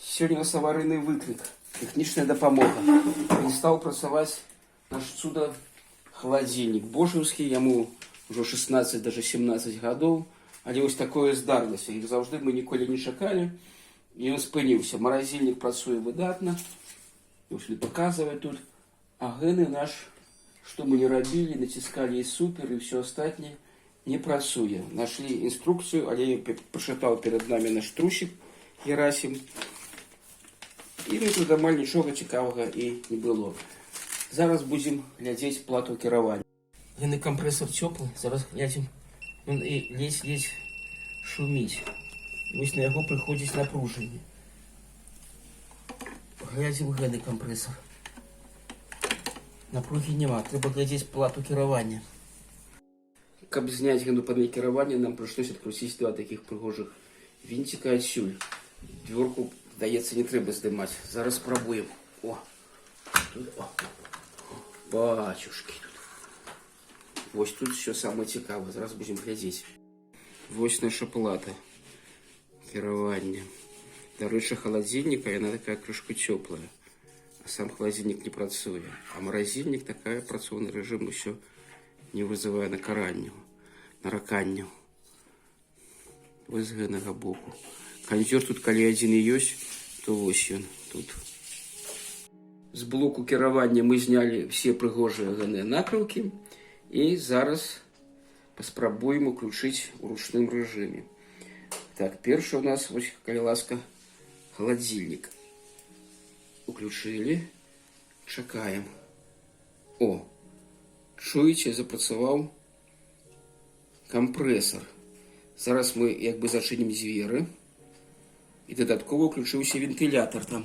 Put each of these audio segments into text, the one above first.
Сёння у нас аварыйны выклік, тэхнічная дапамога. Перестаў працаваць наш цуда халадзільнік божаўскі, яму ўжо 16, даже 17 гадоў, але вось такое здарылася. І заўжды мы ніколі не чакалі, і ён спыніўся. Маразільнік працуе выдатна, ушли показывать тут, а гэны наш, што мы не рабілі, націскалі і супер, і все астатняе, не працуе. Нашли інструкцыю, але я прачытаў перад нами наш трусік Герасім. І тут амаль нічога цікавага і не было. Зараз будзем глядзець плату кіравання. Гэны кампрэсор цёплы, зараз глядзім, ён і ледзь-ледзь шуміць. Вось на яго прыходзіць напружанне. Глядзім гэны кампрэсор. Напругі няма, трэба глядзець плату кіравання. Каб зняць гэну панель кіравання, нам прыйшлося адкруціць два такіх прыгожых вінціка адсюль. Дзвёрку, здаецца, не трэба здымаць. Зараз спрабуем. О! Тут, о! Бачушкі тут. Вось тут все самае цікавае. Зараз будзем глядзець. Вось наша плата кіравання. Дарэчы, халадзільніка, яна такая крышку цёплая. А сам халадзільнік не працуе. А маразільнік такая працоўны рэжым усё не вызывае нараканняў. Вось з гэтага боку. Кандзёр тут, калі адзін і ёсць, то вось ён тут. З блоку кіравання мы знялі все прыгожыя гэтыя накрылкі і зараз паспрабуем уключыць у ручным рэжыме. Так, першы у нас, вось, калі ласка, халадзільнік. Уключылі, чакаем. О, чуеце, запрацаваў кампрэсар. Зараз мы як бы зачынім дзверы. І дадаткова ўключыўся вентылятор там.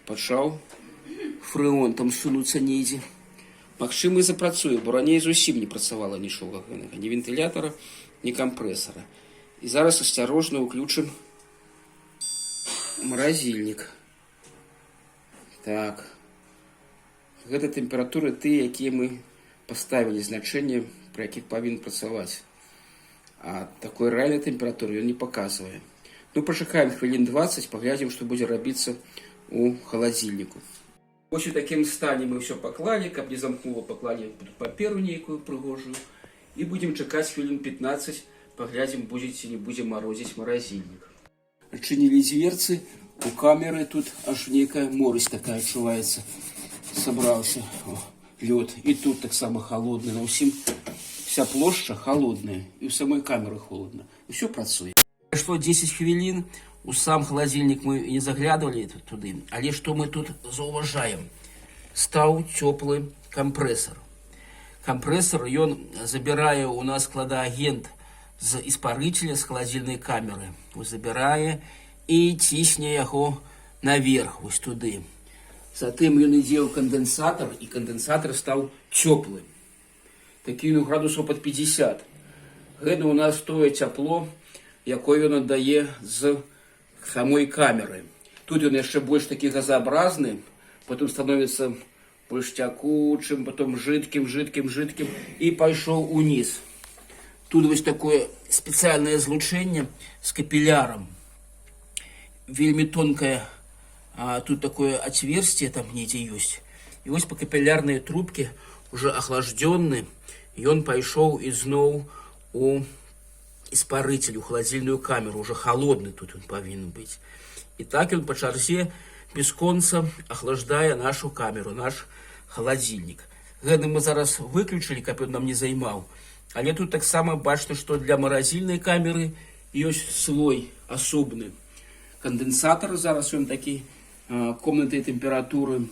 Пачаў фрэон там сунуцца недзе. Магчыма, і запрацуе, бо раней зусім не працавала нічога гэтага, ні вентылятора, ні кампрэсара. І зараз асцярожна ўключым маразільнік. Так. Гэта тэмпературы тыя, якія мы паставілі значэнне, пры якіх павінен працаваць. А такой рэальнай тэмпературы ён не паказвае. Ну, пачакаем хвілін 20, паглядзім, што будзе рабіцца у халадзільніку. Вось у такім стане мы ўсё паклалі, каб не замкнула, паклалі паперу нейкую прыгожую. І будзем чакаць хвілін 15, паглядзім, будзе ці не будзе марозіць маразільнік. Адчынілі дверцы, у камеры тут аж нейкая морось такая адчуваецца. Сабраўся лёд. І тут таксама халодны. На ўсім вся плошча холодная, і ў самой камеры холодна. Усё працуе. Прайшло 10 хвілін, у сам халадзільнік мы не заглядывалі туды, але што мы тут заўважаем? Стаў цёплы кампрэсар. Кампрэсар, ён забірае у нас складаагент з іспарыцеля, з халадзільнай камеры. Забірае і цісне яго наверх, вось туды. Затым ён ідзе ў кандэнсатар, і кандэнсатар стаў цёплы. Такі градусаў пад 50. Гэта у нас тое цяпло, якое ён аддае з самой камеры. Тут ён яшчэ больш такі газаабразны, потым становіцца больш цякучым, потым жидкім, і пайшоў уніз. Тут вось такое спецыяльнае злучэнне з капілярам. Вельмі тонкае, тут такое отверстие там недзе ёсць. І вось па капілярнай трубке, уже ахлаждённы, ён пайшоў ізноў у іспарыцель, у халадзільную камеру, уже холодны тут ён павінен быць. І так ён па чарзе без конца ахлаждае нашу камеру, наш халадзільнік. Гэты мы зараз выключылі, каб ён нам не займаў. Але тут таксама бачна, што для маразільнай камеры ёсць слой асобны. Кандэнсатар зараз ён такі комнатнай тэмпературы.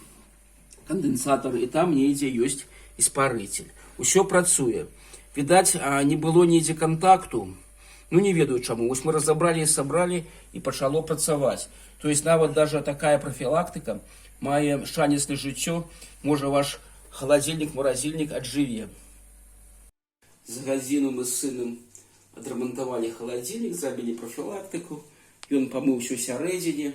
Кандэнсатар, і там недзе ёсць іспарыцель. Усё працуе. Відаць, не было недзе кантакту. Ну, не ведаю чаму. Вось мы разабралі і сабралі, і пачало працаваць. То есть нават даже такая профілактыка мае шанец на жыццё, можа ваш халадзільнік, маразільнік аджыве. За гадзіну мы з сынам адрамантавалі халадзільнік, зрабілі профілактыку, ён памыўся ў сярэдзіне,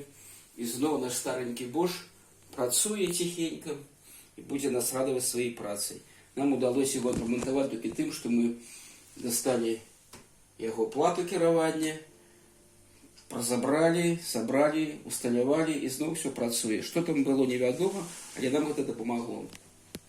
і зноў наш старенькі Бош працуе ціхенька і будзе нас радаваць сваёй працай. Нам удалось его отремонтовать только тем, что мы достали яго плату кіравання, разабралі, сабралі, усталявалі, і зноў все працуе. Што там было невядома, але нам гэта дапамагло.